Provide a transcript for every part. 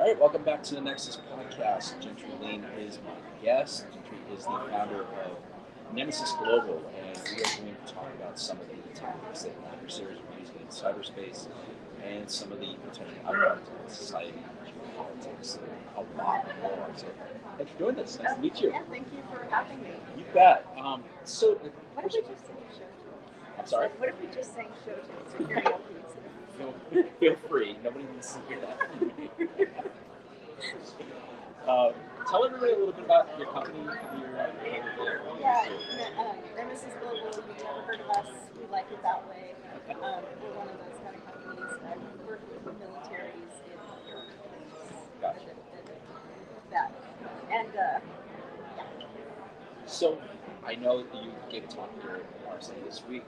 All right, welcome back to the Nexus Podcast. Gentry Lane is my guest. Gentry is the founder of Nemesis Global, and we are going to talk about some of the tactics that adversaries are using in cyberspace and some of the potential outcomes in society, geopolitics, and a lot more. So, thanks for doing this. Nice to meet you. Yeah, thank you for having me. You bet. What if we just sang show tunes? I'm sorry? What if we just sang show tunes or karaoke? Feel free. Nobody needs to hear that. Tell everybody a little bit about your company. Nemesis Global. You've never heard of us. We like it that way. We're one of those kind of companies that work with militaries in Europe. Gotcha. That. And, So, I know that you gave a talk here at RSA this week,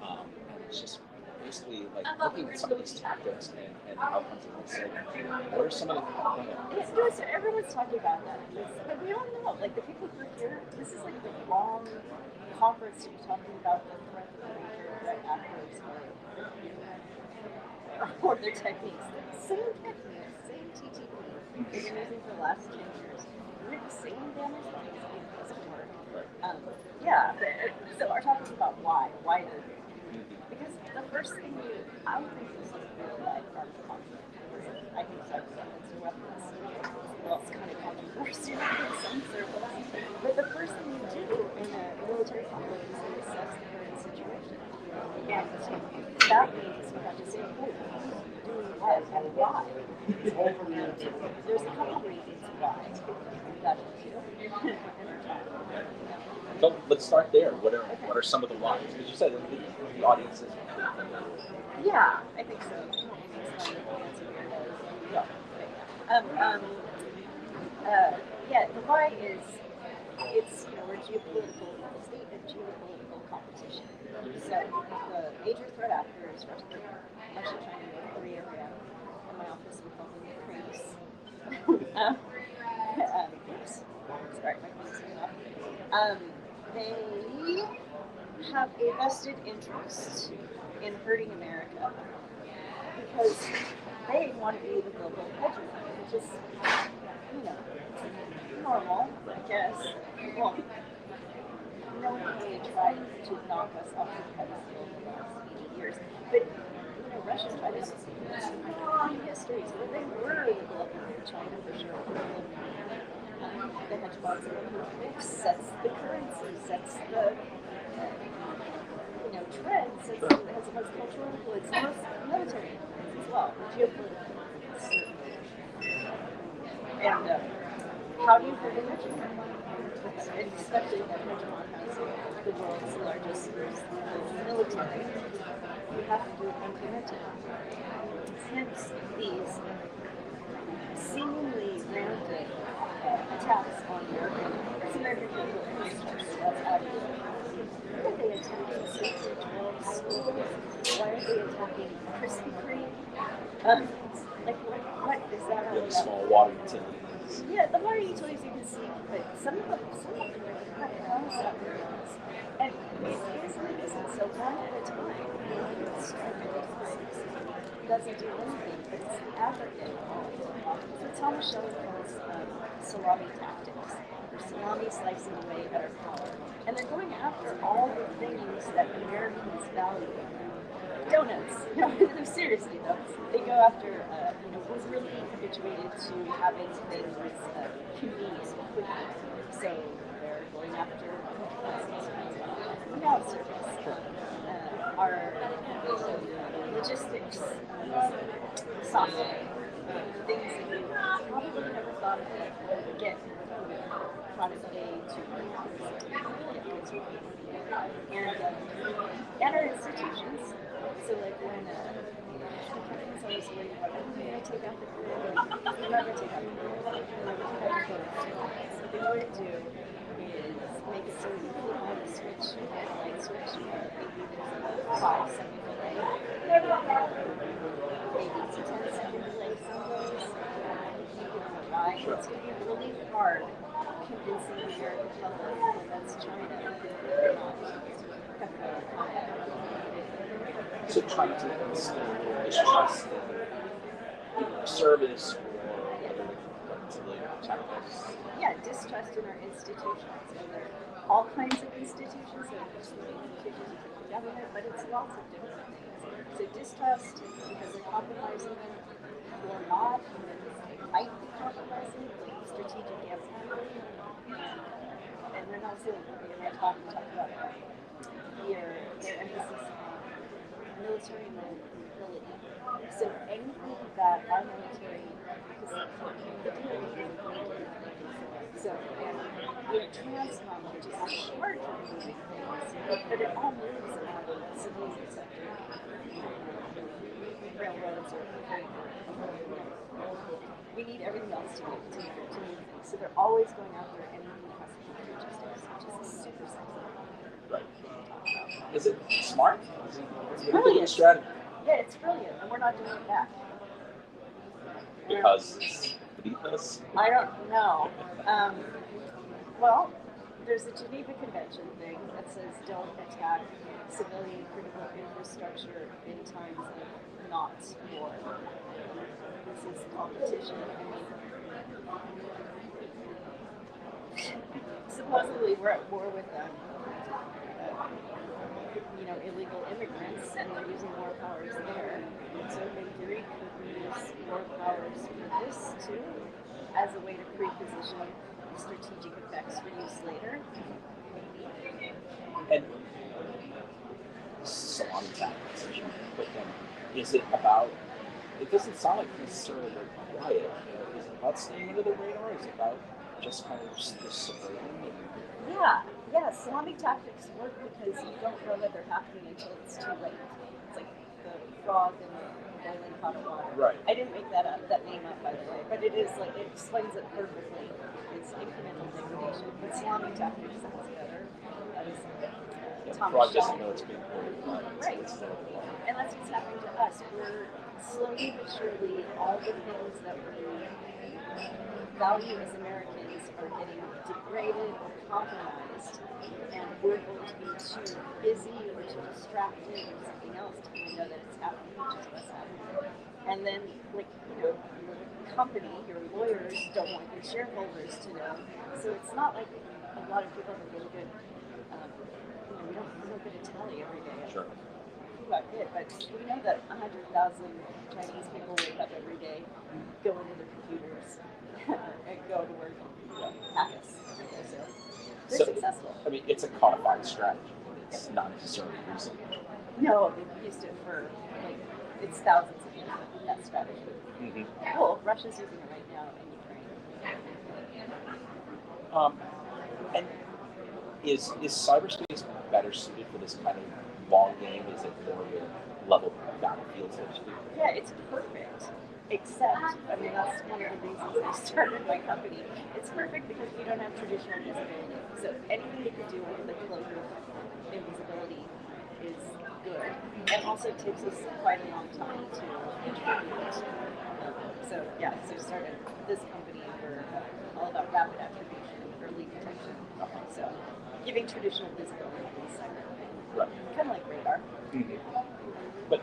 and it's just basically like looking at some of these tactics and the outcomes of this. What are some of the everyone's talking about that, but we don't know. Like the people who are here, this is like the wrong conference to be talking about the threat of the major threat actors or their techniques. Same techniques, same TTP they've been using for the last 10 years. We're the same damage things. It doesn't work. So our topic is about why. Why does it? Because the first thing I don't think this is really like our conflict. I think cyberspace are weapons. Well, it's kind of controversial in some circles. But the first thing you do in a military conflict is to assess the current situation. And that means you have to say, who is doing what and why. There's a couple reasons why. That is you. So let's start there. What are some of the whys? Because you said the audience is. Yeah, I think so. The why is we're geopolitical, the state of geopolitical competition. So the major threat actor is Russia, China, North Korea. In my office, we call them the creeps. Sorry, my phone's going off. They have a vested interest in hurting America because they want to be the global hegemon, which is, normal, I guess. Well, no one really tried to knock us off the pedestal in the last 80 years. But, Russia and China have long histories where they were the global China for sure. The hedgehogs who sets the currency, sets the trends, has cultural influence, has military influence as well, geopolitical influence. And how do you hurt a hegemon? Especially that hegemon has the world's largest military. You have to do it incrementally. Hence these seemingly random attacks on American people and resources. That's obvious. Why are they attacking K-12 schools? Why are they attacking Krispy Kreme? What is that all about? Small water utilities. Yeah, the water utilities you can see, but some of them have concept areas. And it isn't so one at a time. It doesn't do anything, but it's the aggregate. So Thomas Shelby calls salami tactics, or salami slicing away at our power. And they're going after all the things that Americans value. Donuts. No, seriously though. They go after, we're really habituated to having things convenient and quickly. So they're going after email service, our logistics, software, things that you probably never thought of get product A to and our institutions. So like when companies always worry about, we're going to take out the grid, we're not going to take out the grid, we're not going to take out the grid. So what they want to do is make it so you flip on the switch, a light switch, maybe there's a 5-second delay, maybe it's a 10-second delay some days. You don't know why. It's going to be really hard convincing the American public that's China they're not. So trying to instill distrust in either service or whether tentacles. Yeah, distrust in our institutions. And there are all kinds of institutions. There are just the institutions of the government, but it's lots of different things. So distrust because they're compromising or not, they might be compromising strategic adversary. And then also, we're talk about their emphasis on military mobility. So anything that our military, because the deal is so, and transcom, which is in charge of moving things, but it all moves on the civilian sector, railroads or we need everything else to move things. So they're always going out there and moving customer logistics, which is super sexy. Right. Is it smart? It's a brilliant. Strategy. Yeah, it's brilliant, and we're not doing it back. Because it's beneath us? I don't know. Well, there's a Geneva Convention thing that says don't attack civilian critical infrastructure in times of not war. This is competition. Supposedly we're at war with illegal immigrants, and they're using war powers there. So in theory, could we use war powers for this too, as a way to pre-position strategic effects for use later? And salami tactics, as you put them, is it about? It doesn't sound like necessarily like quiet. Is it about staying under the radar? Is it about just kind of just subverting? Yeah, salami tactics work because you don't know that they're happening until it's too late. It's like the frog in the boiling hot water. Right. I didn't make that name up, by the way, but it is like, it explains it perfectly. It's incremental degradation, but salami tactics sounds better. That is The Thomas frog doesn't Shaw. know it's being boiled. Right. And that's what's happening to us. We're slowly but surely, all the things that we value as Americans are getting degraded or compromised, and we're going to be too busy or too distracted or something else to even know that it's happening, which is what's happening. And then, your company, your lawyers don't want your shareholders to know. So it's not like a lot of people have really good, we don't get a tally every day. Sure. Got hit, but we know that 100,000 Chinese people wake up every day, go into their computers, and go to work and hack us. So they're successful. I mean, it's a codified strategy. It's not necessarily recent. No, they've used it for it's thousands of years. That strategy. Mm-hmm. Cool. Russia's using it right now in Ukraine. And is cyberspace better suited for this kind of long game? Is it more of a level battlefield, so to speak? Yeah, it's perfect. Except, that's one of the reasons I started my company. It's perfect because you don't have traditional visibility. So anything you can do with the closure of invisibility is good. And also takes us quite a long time to contribute. So started this company. We're all about rapid attribution, early detection. So giving traditional visibility is cyber. Right. Kind of like radar. Mm-hmm. But